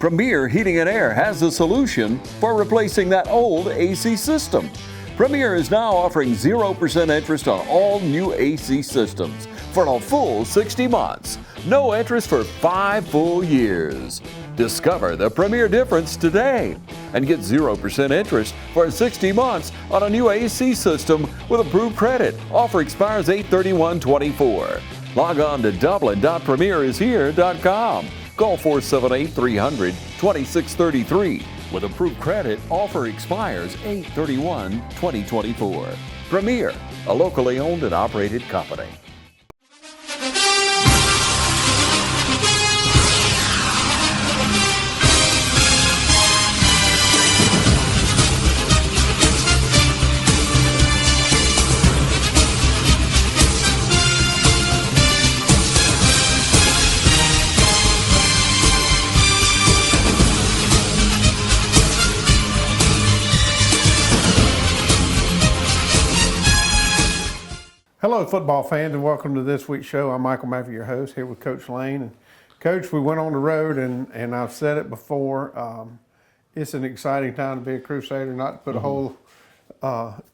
Premier Heating and Air has a solution for replacing that old AC system. Premier is now offering 0% interest on all new AC systems for a full 60 months. No interest for 5 full years. Discover the Premier difference today and get 0% interest for 60 months on a new AC system with approved credit. Offer expires 8/31/24. Log on to dublin.premierishere.com. Call 478-300-2633. With approved credit, offer expires 8/31/2024. Premier, a locally owned and operated company. Hello, football fans, and welcome to this week's show. I'm Michael Maffey, your host, here with Coach Lane. And Coach, we went on the road, and I've said it before, it's an exciting time to be a Crusader, not to put a whole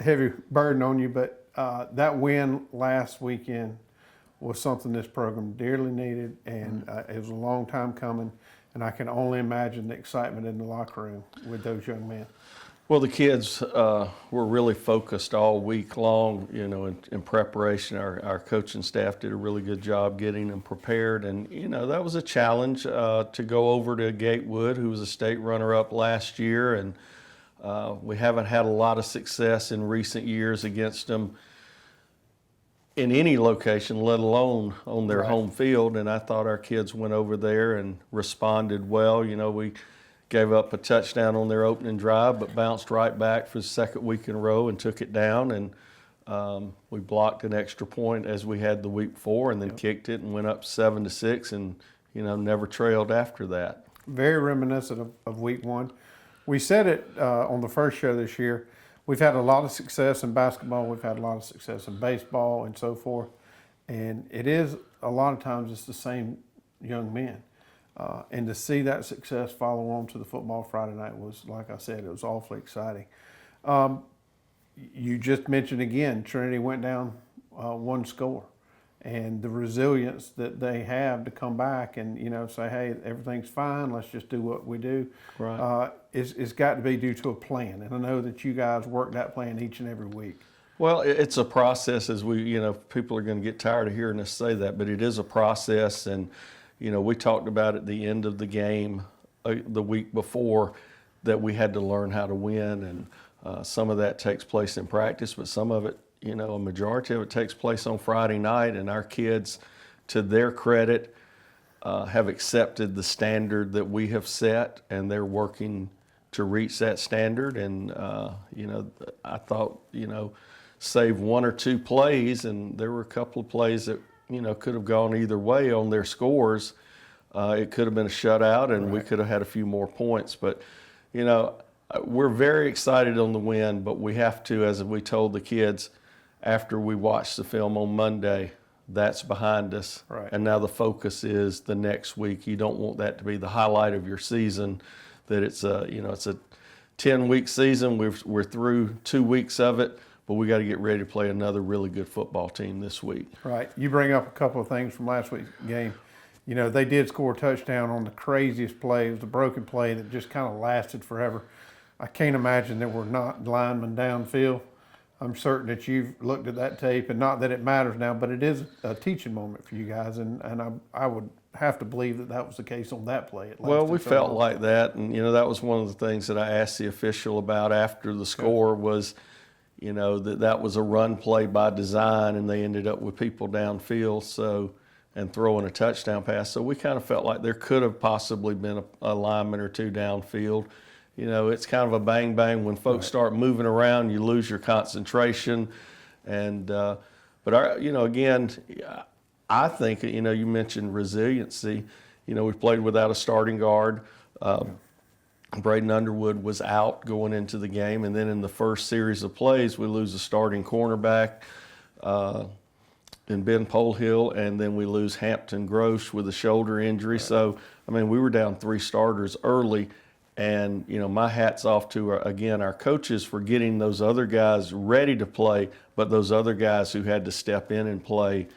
heavy burden on you, but that win last weekend was something this program dearly needed, and it was a long time coming, and I can only imagine the excitement in the locker room with those young men. Well, the kids were really focused all week long, you know, in preparation. Our coaching staff did a really good job getting them prepared. And, you know, that was a challenge to go over to Gatewood, who was a state runner-up last year. And we haven't had a lot of success in recent years against them in any location, let alone on their home field. And I thought our kids went over there and responded well. You know, we gave up a touchdown on their opening drive, but bounced right back for the second week in a row and took it down. And we blocked an extra point as we had the week before, and then kicked it and went up 7-6, and you know, never trailed after that. Very reminiscent of week one. We said it on the first show this year. We've had a lot of success in basketball. We've had a lot of success in baseball and so forth. And it is, a lot of times, it's the same young men. And to see that success follow on to the football Friday night was, like I said, it was awfully exciting. You just mentioned again, Trinity went down one score, and the resilience that they have to come back and, you know, say, hey, everything's fine, let's just do what we do. Right. It's got to be due to a plan. And I know that you guys work that plan each and every week. Well, it's a process, as we, you know, people are going to get tired of hearing us say that, but it is a process. And you know, we talked about at the end of the game the week before that we had to learn how to win, and some of that takes place in practice, but some of it, you know, a majority of it takes place on Friday night, and our kids, to their credit, have accepted the standard that we have set, and they're working to reach that standard. And, you know, I thought, you know, save one or two plays, and there were a couple of plays that, you know, could have gone either way on their scores. It could have been a shutout, and we could have had a few more points. But, you know, we're very excited on the win, but we have to, as we told the kids after we watched the film on Monday, that's behind us. Right. And now the focus is the next week. You don't want that to be the highlight of your season, that it's a, you know, it's a 10-week season. We're through 2 weeks of it. But we got to get ready to play another really good football team this week. Right. You bring up a couple of things from last week's game. You know, they did score a touchdown on the craziest play. It was a broken play that just kind of lasted forever. I can't imagine there were not linemen downfield. I'm certain that you've looked at that tape, and not that it matters now, but it is a teaching moment for you guys, and I would have to believe that that was the case on that play. Well, we felt like that, and, you know, that was one of the things that I asked the official about after the score was, you know, that was a run play by design, and they ended up with people downfield, so, and throwing a touchdown pass. So we kind of felt like there could have possibly been a lineman or two downfield. You know, it's kind of a bang bang when folks start moving around, you lose your concentration. And but our, you know, again, I think, you know, you mentioned resiliency. You know, we played without a starting guard. Braden Underwood was out going into the game, and then in the first series of plays, we lose a starting cornerback. in Ben Polehill, and then we lose Hampton Grosh with a shoulder injury. Right. So, I mean, we were down 3 starters early, and, you know, my hat's off to, again, our coaches for getting those other guys ready to play, but those other guys who had to step in and play.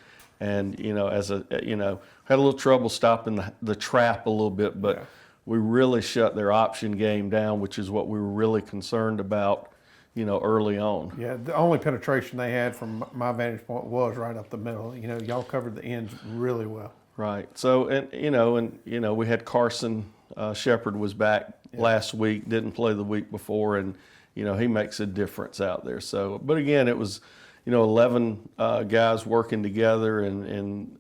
And, you know, had a little trouble stopping the trap a little bit, but yeah, we really shut their option game down, which is what we were really concerned about, you know, early on. Yeah, the only penetration they had from my vantage point was right up the middle. You know, y'all covered the ends really well. Right. So, and we had Carson Shepard was back last week, didn't play the week before, and, you know, he makes a difference out there. So, but again, it was, you know, 11 guys working together, and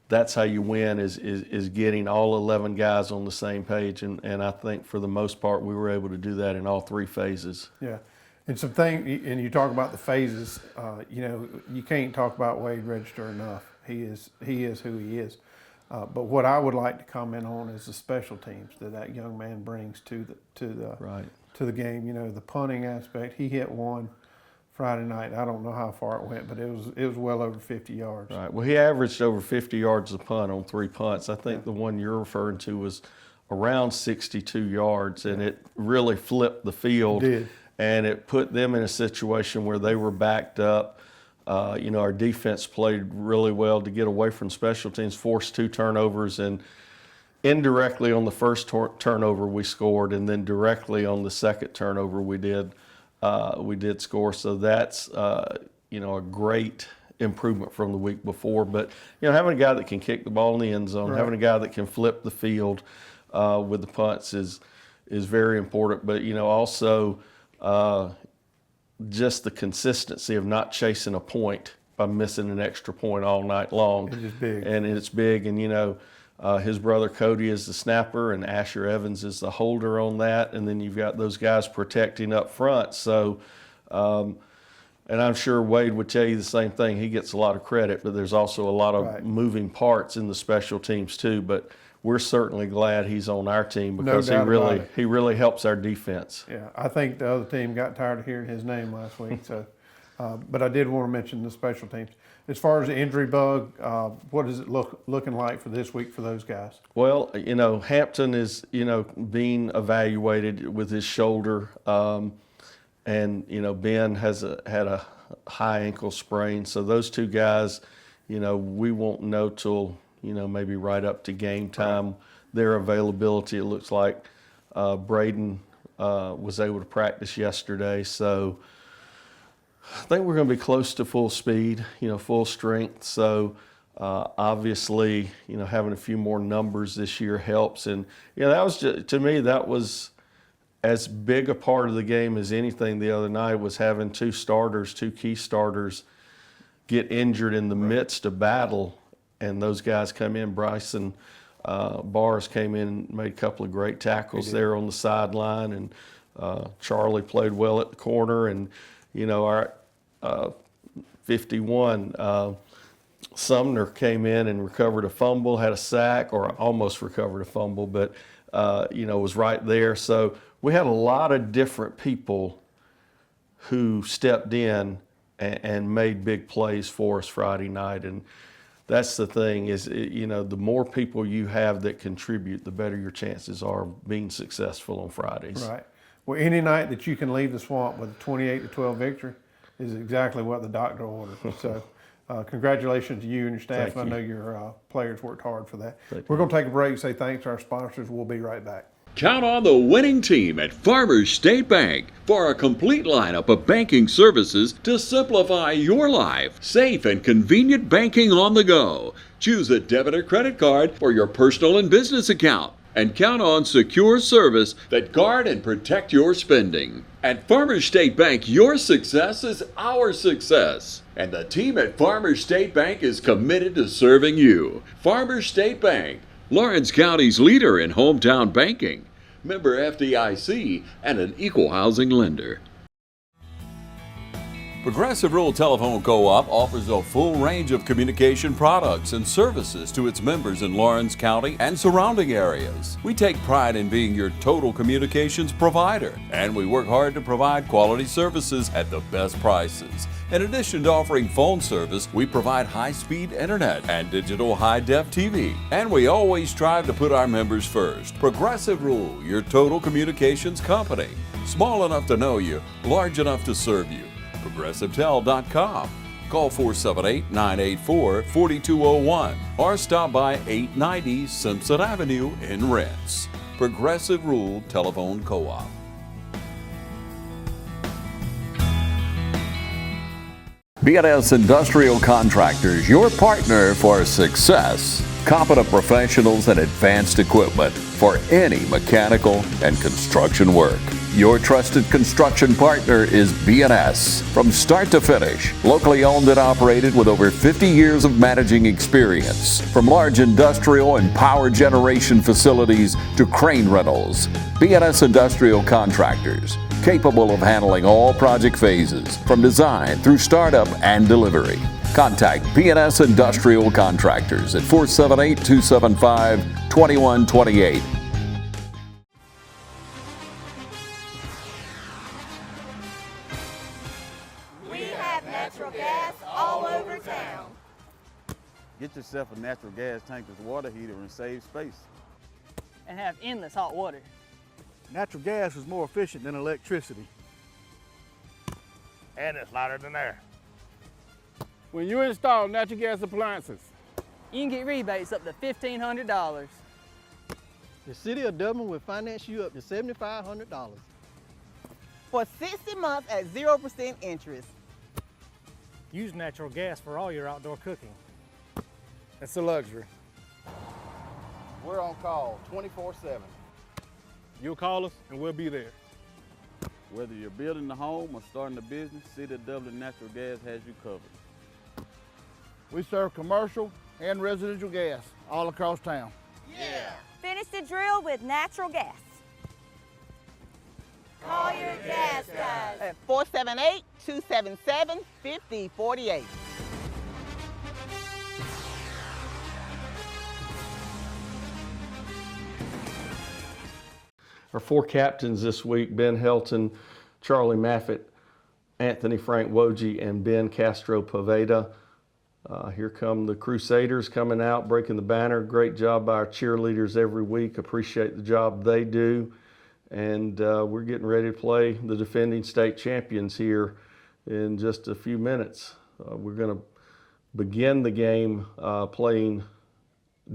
that's how you win is getting all 11 guys on the same page. And I think for the most part, we were able to do that in all 3 phases. Yeah. And and you talk about the phases, you know, you can't talk about Wade Register enough. He is who he is. But what I would like to comment on is the special teams that young man brings to the game. You know, the punting aspect. He hit one Friday night. I don't know how far it went, but it was well over 50 yards. Right. Well, he averaged over 50 yards a punt on 3 punts. I think the one you're referring to was around 62 yards, and it really flipped the field. It did. And it put them in a situation where they were backed up. You know, our defense played really well to get away from special teams, forced 2 turnovers, and indirectly on the first turnover we scored, and then directly on the second turnover we did score. So that's you know, a great improvement from the week before. But, you know, having a guy that can kick the ball in the end zone, having a guy that can flip the field with the punts is very important. But, you know, also just the consistency of not chasing a point by missing an extra point all night long. It is big. And it's big. And, you know, his brother Cody is the snapper, and Asher Evans is the holder on that. And then you've got those guys protecting up front. So, and I'm sure Wade would tell you the same thing. He gets a lot of credit, but there's also a lot of moving parts in the special teams too. But we're certainly glad he's on our team, because he really helps our defense. Yeah, I think the other team got tired of hearing his name last week. So, but I did want to mention the special teams. As far as the injury bug, what is it looking like for this week for those guys? Well, you know, Hampton is, you know, being evaluated with his shoulder, and, you know, Ben had a high ankle sprain. So those 2 guys, you know, we won't know till, you know, maybe right up to game time, their availability. It looks like Braden was able to practice yesterday. So I think we're going to be close to full speed, you know, full strength. So obviously, you know, having a few more numbers this year helps. And, you know, that was just, to me, that was as big a part of the game as anything the other night, was having 2 key starters get injured in the midst of battle. And those guys come in. Bryson Bars came in and made a couple of great tackles there on the sideline, and Charlie played well at the corner. And, you know, our 51, Sumner came in and recovered a fumble, had a sack, or almost recovered a fumble, but, you know, was right there. So we had a lot of different people who stepped in and made big plays for us Friday night. And that's the thing is, you know, the more people you have that contribute, the better your chances are of being successful on Fridays. Right. Well, any night that you can leave the swamp with a 28-12 victory is exactly what the doctor ordered. So congratulations to you and your staff. Thank you. I know your players worked hard for that. We're going to take a break, say thanks to our sponsors. We'll be right back. Count on the winning team at Farmers State Bank for a complete lineup of banking services to simplify your life. Safe and convenient banking on the go. Choose a debit or credit card for your personal and business account, and count on secure service that guard and protect your spending. At Farmers State Bank, your success is our success. And the team at Farmers State Bank is committed to serving you. Farmers State Bank, Lawrence County's leader in hometown banking. Member FDIC and an equal housing lender. Progressive Rural Telephone Co-op offers a full range of communication products and services to its members in Lawrence County and surrounding areas. We take pride in being your total communications provider, and we work hard to provide quality services at the best prices. In addition to offering phone service, we provide high-speed internet and digital high-def TV. And we always strive to put our members first. Progressive Rule, your total communications company. Small enough to know you, large enough to serve you. ProgressiveTel.com. Call 478-984-4201 or stop by 890 Simpson Avenue in Renss. Progressive Rule Telephone Co-op. BNS Industrial Contractors, your partner for success. Competent professionals and advanced equipment for any mechanical and construction work. Your trusted construction partner is BNS. From start to finish, locally owned and operated with over 50 years of managing experience. From large industrial and power generation facilities to crane rentals, BNS Industrial Contractors, capable of handling all project phases, from design through startup and delivery. Contact BNS Industrial Contractors at 478-275-2128. We have natural gas all over town. Get yourself a natural gas tankless water heater and save space. And have endless hot water. Natural gas is more efficient than electricity. And it's lighter than air. When you install natural gas appliances, You can get rebates up to $1,500. The City of Dublin will finance you up to $7,500. For 60 months at 0% interest. Use natural gas for all your outdoor cooking. it's a luxury. We're on call 24/7. You'll call us and we'll be there. Whether you're building a home or starting a business, City of Dublin Natural Gas has you covered. We serve commercial and residential gas all across town. Finish the drill with natural gas. Call your gas guys at 478-277-5048. Our four captains this week: Ben Helton, Charlie Maffett, Anthony Frank Woj, and Ben Castro Poveda. Here come the Crusaders coming out, breaking the banner. Great job by our cheerleaders every week. Appreciate the job they do. And we're getting ready to play the defending state champions here in just a few minutes. We're going to begin the game playing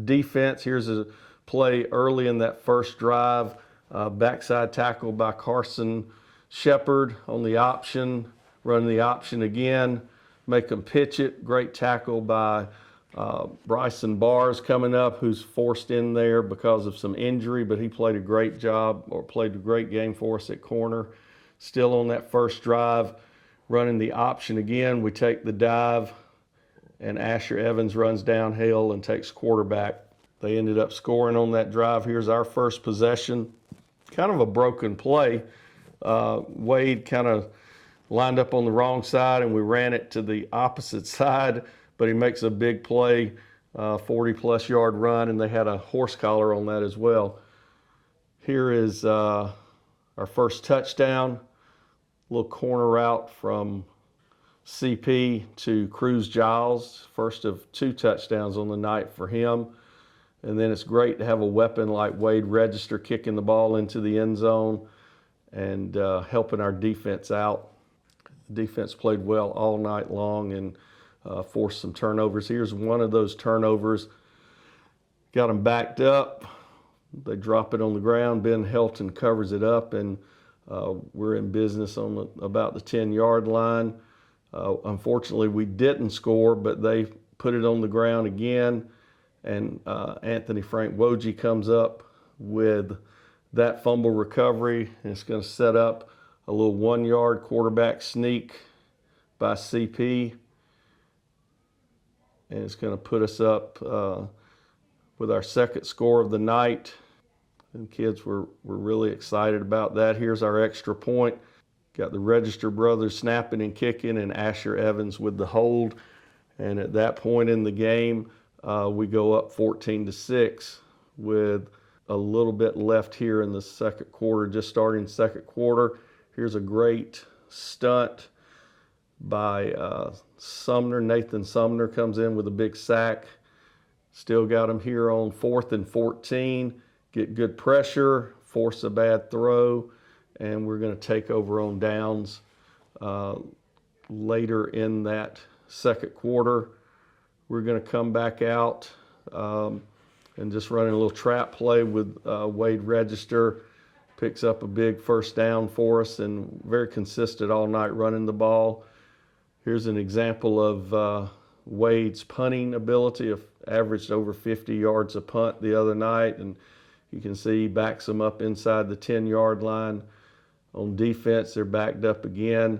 defense. Here's a play early in that first drive. Backside tackle by Carson Shepard on the option, run the option again, make them pitch it. Great tackle by Bryson Bars coming up, who's forced in there because of some injury, but he played a great job, or played a great game for us at corner. Still on that first drive, running the option again. We take the dive, and Asher Evans runs downhill and takes quarterback. They ended up scoring on that drive. Here's our first possession. Kind of a broken play. Wade kind of lined up on the wrong side, and we ran it to the opposite side, but he makes a big play, 40-plus yard run, and they had a horse collar on that as well. Here is our first touchdown. Little corner route from CP to Cruz Giles, first of 2 touchdowns on the night for him. And then it's great to have a weapon like Wade Register kicking the ball into the end zone and helping our defense out. The defense played well all night long and forced some turnovers. Here's one of those turnovers. Got them backed up. They drop it on the ground. Ben Helton covers it up, and we're in business on about the 10-yard line. Unfortunately, we didn't score, but they put it on the ground again. And Anthony Frank Woj comes up with that fumble recovery, and it's going to set up a little 1-yard quarterback sneak by CP, and it's going to put us up with our second score of the night. And kids were really excited about that. Here's our extra point. Got the Register brothers snapping and kicking, and Asher Evans with the hold. And at that point in the game, we go up 14-6 with a little bit left here in the second quarter, just starting second quarter. Here's a great stunt by Sumner. Nathan Sumner comes in with a big sack. Still got them here on 4th and 14. Get good pressure, force a bad throw, and we're going to take over on downs later in that second quarter. We're going to come back out and just running a little trap play with Wade Register. Picks up a big first down for us and very consistent all night running the ball. Here's an example of Wade's punting ability. Averaged over 50 yards a punt the other night, and you can see he backs them up inside the 10-yard line. On defense, they're backed up again.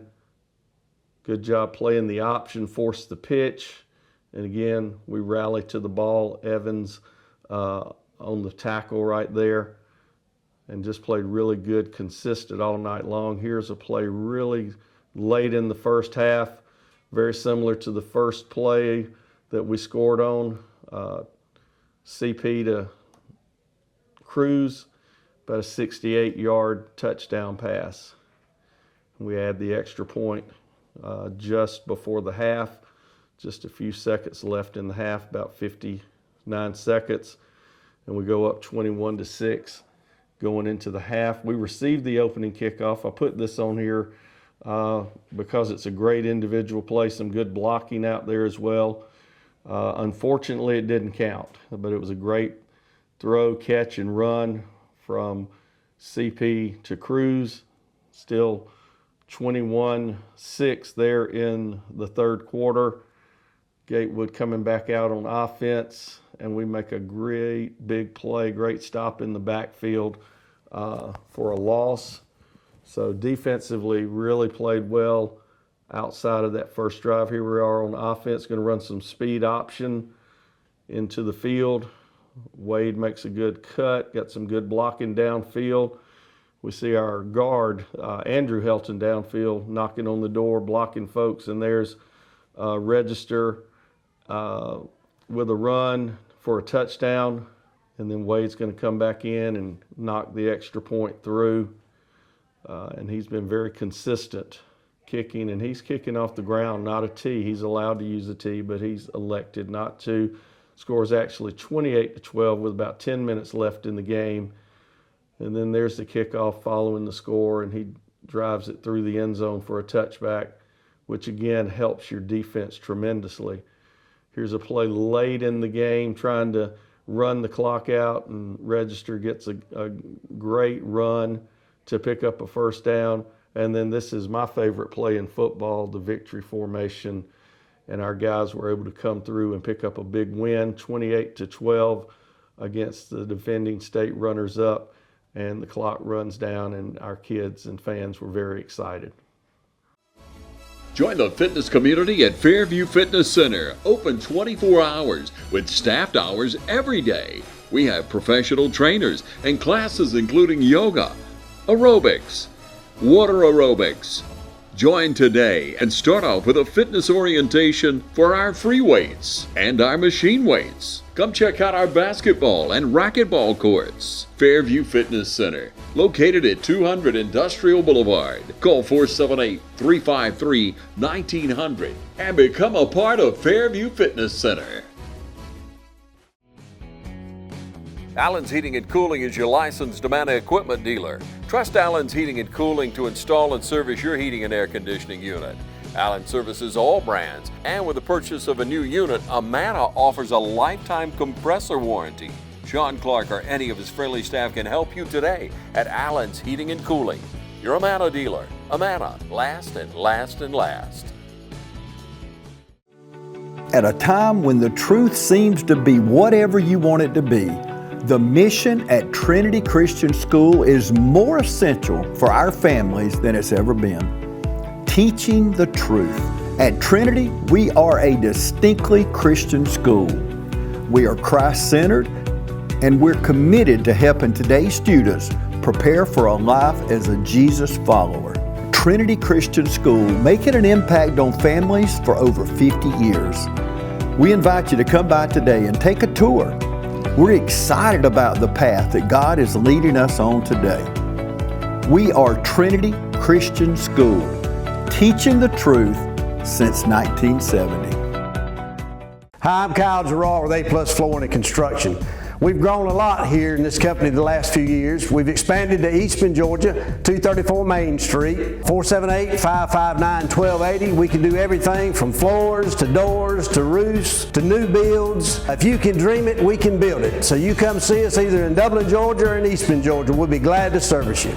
Good job playing the option, force the pitch. And again, we rally to the ball. Evans on the tackle right there, and just played really good, consistent all night long. Here's a play really late in the first half, very similar to the first play that we scored on. CP to Cruz, about a 68-yard touchdown pass. We had the extra point just before the half, just a few seconds left in the half, about 59 seconds, and we go up 21-6 going into the half. We received the opening kickoff. I put this on here because it's a great individual play, some good blocking out there as well. Unfortunately, it didn't count, but it was a great throw, catch, and run from CP to Cruz. Still 21-6 there in the third quarter. Gatewood coming back out on offense, and we make a great big play, great stop in the backfield for a loss. So defensively, really played well outside of that first drive. Here we are on offense, going to run some speed option into the field. Wade makes a good cut, got some good blocking downfield. We see our guard, Andrew Helton, downfield, knocking on the door, blocking folks, and there's Register with a run for a touchdown, and then Wade's going to come back in and knock the extra point through, and he's been very consistent kicking, and he's kicking off the ground, not a tee. He's allowed to use a tee, but he's elected not to. Score's actually 28-12 with about 10 minutes left in the game. And then there's the kickoff following the score, and he drives it through the end zone for a touchback, which again helps your defense tremendously. Here's a play late in the game trying to run the clock out, and Register gets a great run to pick up a first down. And then this is my favorite play in football, the victory formation. And our guys were able to come through and pick up a big win, 28-12 against the defending state runners-up. And the clock runs down, and our kids and fans were very excited. Join the fitness community at Fairview Fitness Center, open 24 hours with staffed hours every day. We have professional trainers and classes including yoga, aerobics, water aerobics. Join today and start off with a fitness orientation for our free weights and our machine weights. Come check out our basketball and racquetball courts. Fairview Fitness Center, located at 200 Industrial Boulevard. Call 478-353-1900 and become a part of Fairview Fitness Center. Allen's Heating and Cooling is your licensed Amana equipment dealer. Trust Allen's Heating and Cooling to install and service your heating and air conditioning unit. Allen services all brands, and with the purchase of a new unit, Amana offers a lifetime compressor warranty. Sean Clark or any of his friendly staff can help you today at Allen's Heating and Cooling. Your Amana dealer. Amana, last and last and last. At a time when the truth seems to be whatever you want it to be, the mission at Trinity Christian School is more essential for our families than it's ever been. Teaching the truth. At Trinity, we are a distinctly Christian school. We are Christ-centered, and we're committed to helping today's students prepare for a life as a Jesus follower. Trinity Christian School, making an impact on families for over 50 years. We invite you to come by today and take a tour. We're excited about the path that God is leading us on today. We are Trinity Christian School, teaching the truth since 1970. Hi, I'm Kyle Gerard with A+ Flooring and Construction. We've grown a lot here in this company the last few years. We've expanded to Eastman, Georgia, 234 Main Street, 478-559-1280. We can do everything from floors to doors to roofs to new builds. If you can dream it, we can build it. So you come see us either in Dublin, Georgia or in Eastman, Georgia. We'll be glad to service you.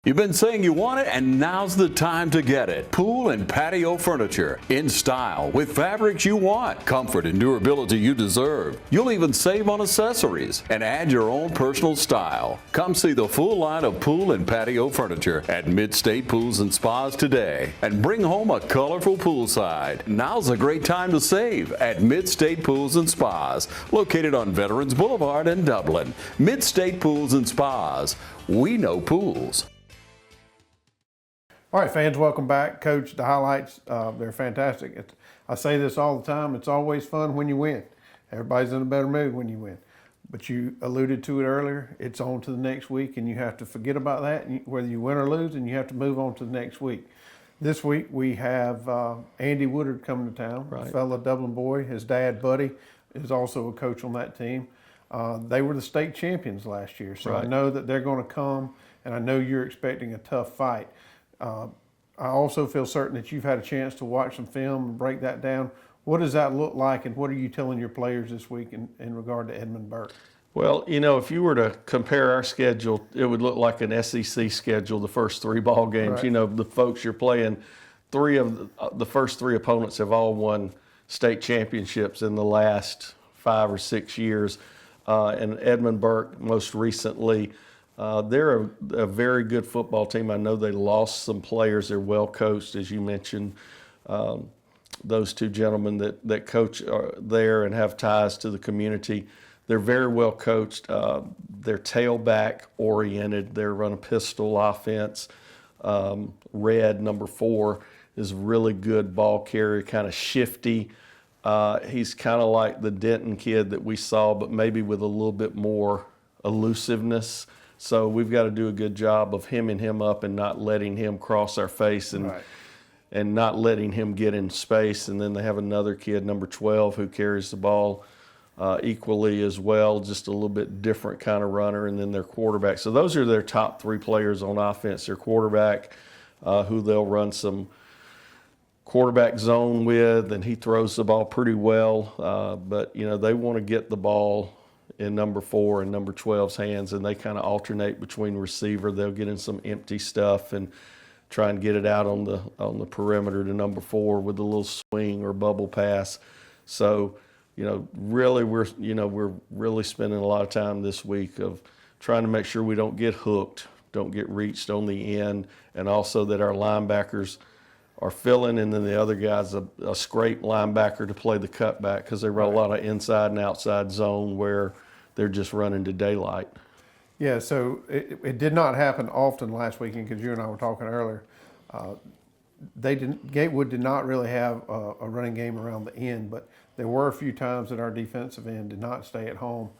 You've been saying you want it, and now's the time to get it. Pool and patio furniture in style with fabrics you want, comfort and durability you deserve. You'll even save on accessories and add your own personal style. Come see the full line of pool and patio furniture at Mid-State Pools and Spas today and bring home a colorful poolside. Now's a great time to save at Mid-State Pools and Spas, located on Veterans Boulevard in Dublin. Mid-State Pools and Spas. We know pools. All right, fans, welcome back. Coach, the highlights, they're fantastic. I say this all the time, it's always fun when you win. Everybody's in a better mood when you win. But you alluded to it earlier, it's on to the next week, and you have to forget about that, whether you win or lose, and you have to move on to the next week. This week we have Andy Woodard coming to town, a fellow Dublin boy. His dad, Buddy, is also a coach on that team. They were the state champions last year, so I know that they're going to come, and I know you're expecting a tough fight. I also feel certain that you've had a chance to watch some film and break that down. What does that look like, and what are you telling your players this week in regard to Edmund Burke? Well, you know, if you were to compare our schedule, it would look like an SEC schedule, the first 3 ball games. Right. You know, the folks you're playing, 3 of the first 3 opponents have all won state championships in the last 5 or 6 years. And Edmund Burke most recently. They're a very good football team. I know they lost some players. They're well coached, as you mentioned. Those 2 gentlemen that coach are there and have ties to the community. They're very well coached. They're tailback oriented. They run a pistol offense. Red, number 4, is a really good ball carrier, kind of shifty. He's kind of like the Denton kid that we saw, but maybe with a little bit more elusiveness. So we've got to do a good job of hemming him up and not letting him cross our face and not letting him get in space. And then they have another kid, number 12, who carries the ball equally as well, just a little bit different kind of runner, and then their quarterback. So those are their top 3 players on offense. Their quarterback, who they'll run some quarterback zone with, and he throws the ball pretty well. But, you know, they want to get the ball in number 4 and number 12's hands, and they kind of alternate between receiver. They'll get in some empty stuff and try and get it out on the perimeter to number 4 with a little swing or bubble pass. So, you know, really we're really spending a lot of time this week of trying to make sure we don't get hooked, don't get reached on the end, and also that our linebackers are filling, and then the other guy's a scrape linebacker to play the cutback, because they run a lot of inside and outside zone where they're just running to daylight. Yeah, so it did not happen often last weekend, because you and I were talking earlier. Gatewood did not really have a running game around the end, but there were a few times that our defensive end did not stay at home,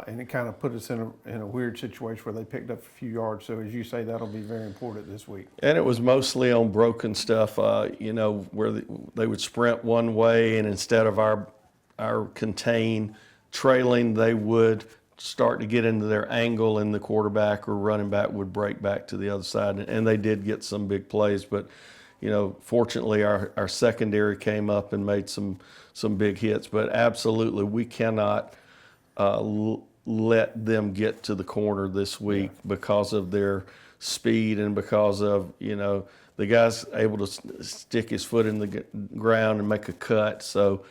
and it kind of put us in a weird situation where they picked up a few yards. So as you say, that'll be very important this week. And it was mostly on broken stuff, you know, where they would sprint one way, and instead of our contain trailing, they would start to get into their angle, and the quarterback or running back would break back to the other side. And they did get some big plays, but, you know, fortunately our secondary came up and made some big hits. But absolutely, we cannot let them get to the corner this week because of their speed and because of, you know, the guy's able to stick his foot in the ground and make a cut. So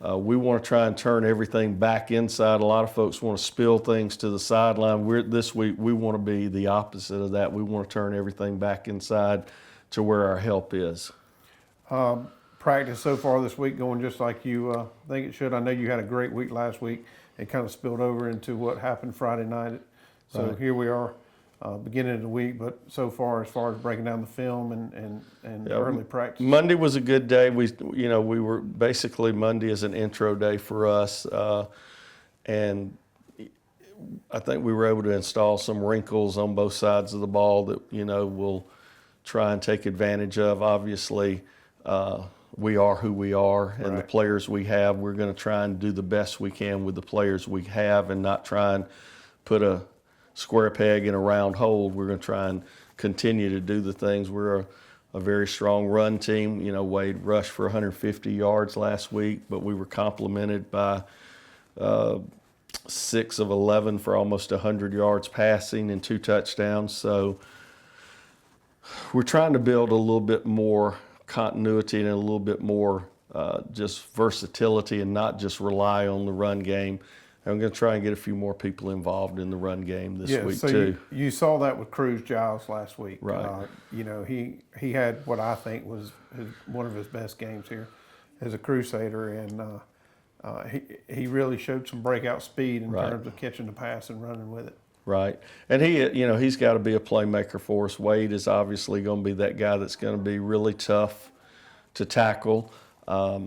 we want to try and turn everything back inside. A lot of folks want to spill things to the sideline. This week we want to be the opposite of that. We want to turn everything back inside to where our help is. Practice so far this week going just like you think it should. I know you had a great week last week. It kind of spilled over into what happened Friday night. So here we are, beginning of the week. But so far, as far as breaking down the film and early practice, Monday was a good day. We were basically, Monday is an intro day for us, and I think we were able to install some wrinkles on both sides of the ball that will try and take advantage of. Obviously, we are who we are, and the players we have, we're going to try and do the best we can with the players we have and not try and put a square peg in a round hole. We're going to try and continue to do the things. We're a very strong run team. You know, Wade rushed for 150 yards last week, but we were complimented by 6 of 11 for almost 100 yards passing and 2 touchdowns. So we're trying to build a little bit more continuity and a little bit more just versatility and not just rely on the run game. And I'm going to try and get a few more people involved in the run game this week too. You saw that with Cruz Giles last week. Right. You know, he had what I think was one of his best games here as a Crusader, and he really showed some breakout speed in terms of catching the pass and running with it. Right. And he's got to be a playmaker for us. Wade is obviously going to be that guy that's going to be really tough to tackle. I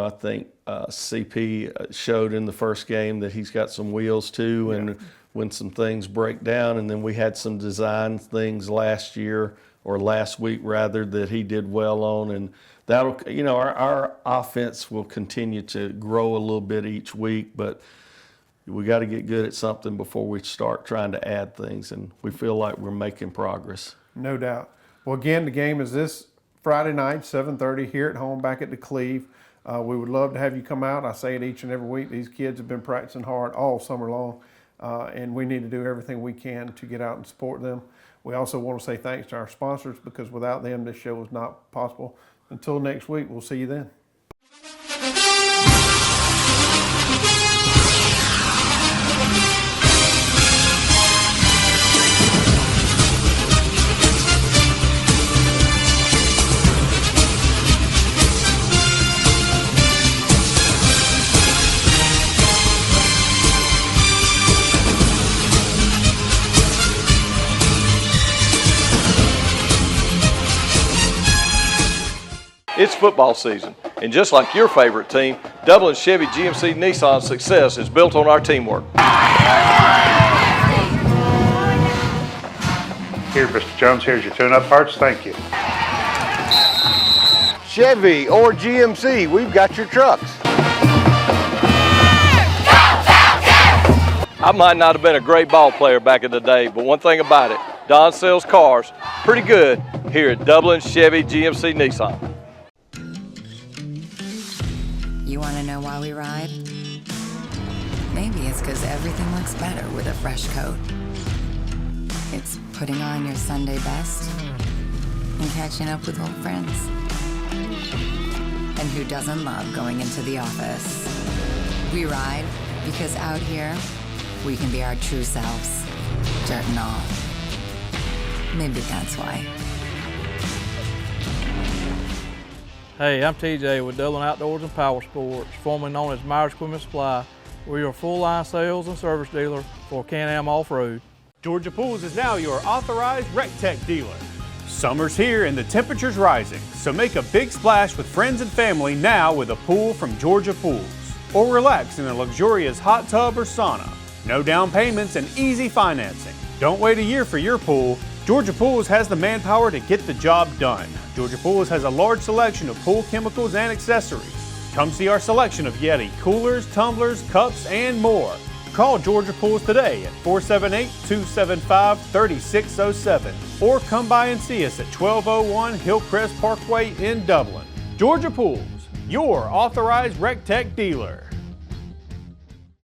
think CP showed in the first game that he's got some wheels too, and when some things break down, and then we had some design things last week rather, that he did well on, and that'll, our offense will continue to grow a little bit each week, but we got to get good at something before we start trying to add things, and we feel like we're making progress. No doubt. Well, again, the game is this Friday night, 7:30 here at home back at the Cleve. We would love to have you come out. I say it each and every week. These kids have been practicing hard all summer long, and we need to do everything we can to get out and support them. We also want to say thanks to our sponsors, because without them, this show is not possible. Until next week, we'll see you then. It's football season, and just like your favorite team, Dublin Chevy GMC Nissan's success is built on our teamwork. Here, Mr. Jones, here's your tune-up parts. Thank you. Chevy or GMC, we've got your trucks. I might not have been a great ball player back in the day, but one thing about it, Don sells cars pretty good here at Dublin Chevy GMC Nissan. You want to know why we ride? Maybe it's because everything looks better with a fresh coat. It's putting on your Sunday best and catching up with old friends. And who doesn't love going into the office? We ride because out here, we can be our true selves, dirt and all. Maybe that's why. Hey, I'm TJ with Dublin Outdoors and Power Sports, formerly known as Myers Equipment Supply. We're your full-line sales and service dealer for Can-Am Off-Road. Georgia Pools is now your authorized RecTech dealer. Summer's here and the temperature's rising, so make a big splash with friends and family now with a pool from Georgia Pools. Or relax in a luxurious hot tub or sauna. No down payments and easy financing. Don't wait a year for your pool. Georgia Pools has the manpower to get the job done. Georgia Pools has a large selection of pool chemicals and accessories. Come see our selection of Yeti coolers, tumblers, cups, and more. Call Georgia Pools today at 478-275-3607 or come by and see us at 1201 Hillcrest Parkway in Dublin. Georgia Pools, your authorized RecTech dealer.